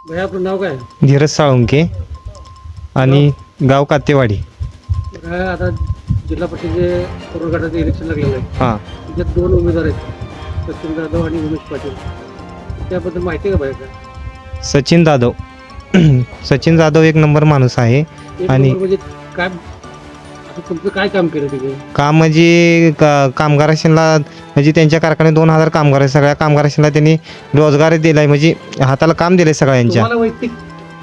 भैया आपलं नाव काय? धीरज साळुंके आणि गाव कातेवाडी. भैया आता जिल्हा परिषदेचे कोरोना गटाचं इलेक्शन लागलेलं आहे. हां त्याच्यात दोन उमेदवार आहेत, सचिन जाधव आणि उमेश पाटील. त्याबद्दल माहिती आहे का भैया काय? सचिन जाधव. सचिन जाधव एक नंबर माणूस आहे. एक आणि नंबर म्हणजे काय, आता तुमचं काय काम केलं तिथे? काम म्हणजे कामगारांना म्हणजे त्यांच्या कारखान्यात 2000 कामगार आहे. सगळ्या कामगारांना त्यांनी रोजगार दिला आहे, म्हणजे हाताला काम दिलं आहे सगळ्यांच्या. तुम्हाला वैयक्तिक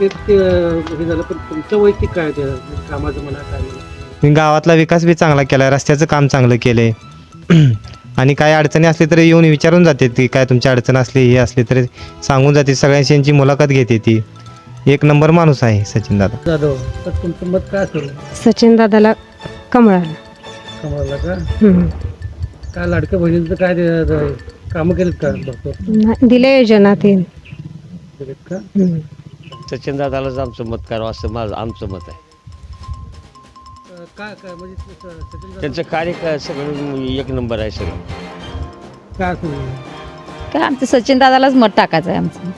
हे झालं, पण तुमचं वैयक्तिक काय ते म्हणजे कामाचं म्हणा काय म्हणा? गावातला विकास बी चांगला केला आहे, रस्त्याचं काम चांगलं केलं आहे. आणि काय अडचणी असली तरी येऊन विचारून जाते ती, काय तुमची अडचण असली हे असली तरी सांगून जाते, सगळ्यांची यांची मुलाखत घेते ती. एक नंबर माणूस आहे सचिन दादा. जाधव, तर तुमचं मत काय असेल? सचिन दादाला कमळाला. कमळला का? काय लाडक्या बहिणींचं काय कामं केलीत का भरपूर? दिले योजना ते. केलीत का? सचिन दादालाच आमचं मत करावं असं आमचं मत आहे. काय काय म्हणजे सचिन जाधव त्यांचं कार्य सगळं एक नंबर आहे सगळं. काय असेल? काय आमचं सचिन दादालाच मत टाकायचं आहे आमचं.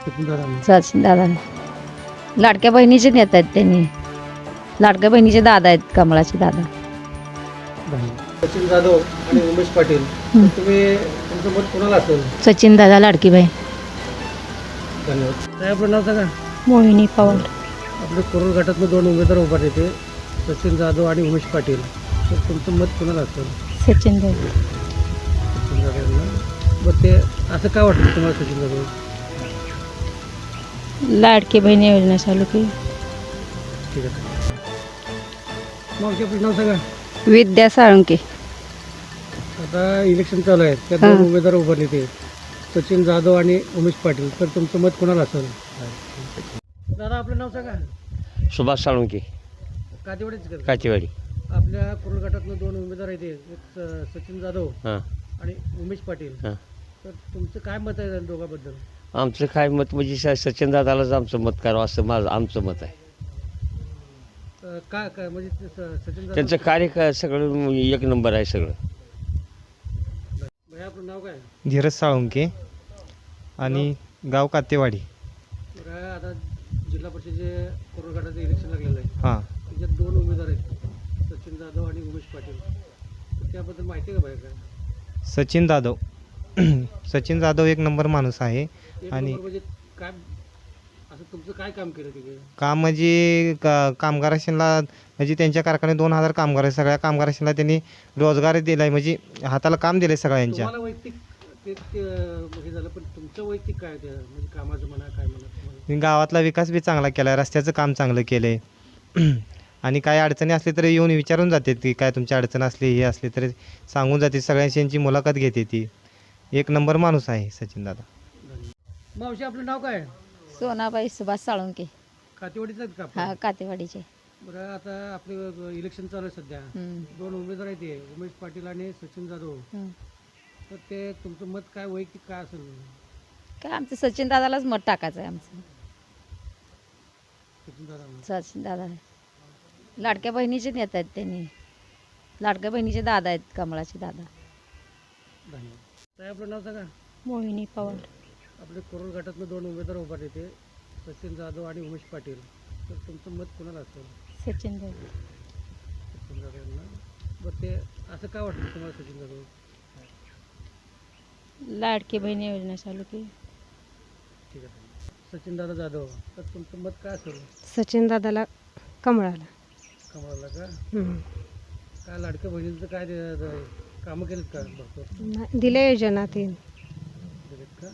सचिन जाधव. सचिन दादाला लाडक्या बहिणीचे नेता आहेत त्यांनी. लाडक्या बहिणीचे दादा आहेत, कमळाचे दादा. सचिन जाधव आणि उमेश पाटील, तर तुम्ही तुमचं मत कोणाला असेल? सचिन दादा लाडकी बाई. धन्यवाद. काय आपलं नाव सांगा? मोहिनी पवार. आपल्या कोरोना गटातनं दोन उमेदवार उभारले ते, सचिन जाधव आणि उमेश पाटील. तर तुमचं मत कोणाला असेल? सचिन दादा. सचिन जाधव. बरं, ते असं काय वाटतं तुम्हाला सचिन जाधव? लाडकी बहीण योजना चालू केली. ठीक आहे. मग आपलं नाव सांगा. विद्या साळुंके. आता इलेक्शन चालू आहे, त्या दोन उमेदवार उभारले ते, सचिन जाधव आणि उमेश पाटील. तर तुमचं मत कोणाला असेल? दादा आपलं नाव सांगा. सुभाष साळुंके, कातेवाडीच का? काचेवाडी. आपल्या कोरोना गटातनं दोन उमेदवार आहेत, एक सचिन जाधव हां आणि उमेश पाटील. हां तर तुमचं काय मत आहे दोघांबद्दल? आमचं काय मत म्हणजे सचिन दादालाच आमचं मत करावं असं आमचं मत आहे. काय काय म्हणजे सचिन जाधव. त्यांचं कार्य सगळं एक नंबर आहे सगळं. भैया आपलं नाव काय? धीरज साळुंके आणि गाव कातेवाडी. बरं, आता जिल्हा परिषदेचे कोरोना गटाचं इलेक्शन लागलेलं आहे. हां त्याच्यात दोन उमेदवार आहेत, सचिन जाधव आणि उमेश पाटील. तर त्याबद्दल माहिती आहे का भैया काय? सचिन जाधव. सचिन जाधव एक नंबर माणूस आहे. एक आणि नंबर म्हणजे काय, असं तुमचं काय काम केलं तिथे? काम म्हणजे कामगारांना म्हणजे त्यांच्या कारखान्यात 2000 कामगार आहे. सगळ्या कामगारांना त्यांनी रोजगार दिला आहे, म्हणजे हाताला काम दिलं आहे सगळ्यांच्या. तुम्हाला वैयक्तिक हे झालं, पण तुमचं वैयक्तिक काय ते म्हणजे कामाचं म्हणा काय म्हणा तुम्हाला? गावातला विकास बी चांगला केला आहे, रस्त्याचं काम चांगलं केलं आहे. आणि काय अडचणी असली तरी येऊन विचारून जाते ती, काय तुमची अडचण असली हे असली तरी सांगून जाते, सगळ्यांची यांची मुलाखत घेते ती. एक नंबर माणूस आहे सचिन दादा. मावशी आपलं नाव काय? सोनाबाई सुभाष साळुंके. कातेवाडीचं आहेत का आपण? हा, कातेवाडीचे. बरं, आता आपलं इलेक्शन चालू आहे सध्या. दोन उमेदवार आहेत ते, उमेश पाटील आणि सचिन जाधव. तर ते तुमचं मत काय वैयक्तिक काय असेल? काय आमचं सचिन दादालाच मत टाकायचं आहे आमचं. सचिन जाधव. सचिन दादा लाडक्या बहिणीचे नेता आहेत त्यांनी. लाडक्या बहिणीचे दादा आहेत, कमळाचे दादा. धन्यवाद. काय आपलं नाव सांगा. मोहिनी पवार. आपल्या कोरोना गटातनं दोन उमेदवार उभारले ते, सचिन जाधव आणि उमेश पाटील. तर तुमचं मत कोणाला असेल? सचिन दादा. सचिन जाधवला. बरं, ते असं काय वाटतं तुम्हाला सचिन जाधव? लाडकी बहीण योजना चालू केली. ठीक आहे. सचिन दादा जाधव, तर तुमचं मत काय असेल? सचिन दादाला कमळाला. कमळाला का? काय लाडक्या बहिणींचं काय कामं केलीत का भरपूर? दिले योजना ते. केलीत का?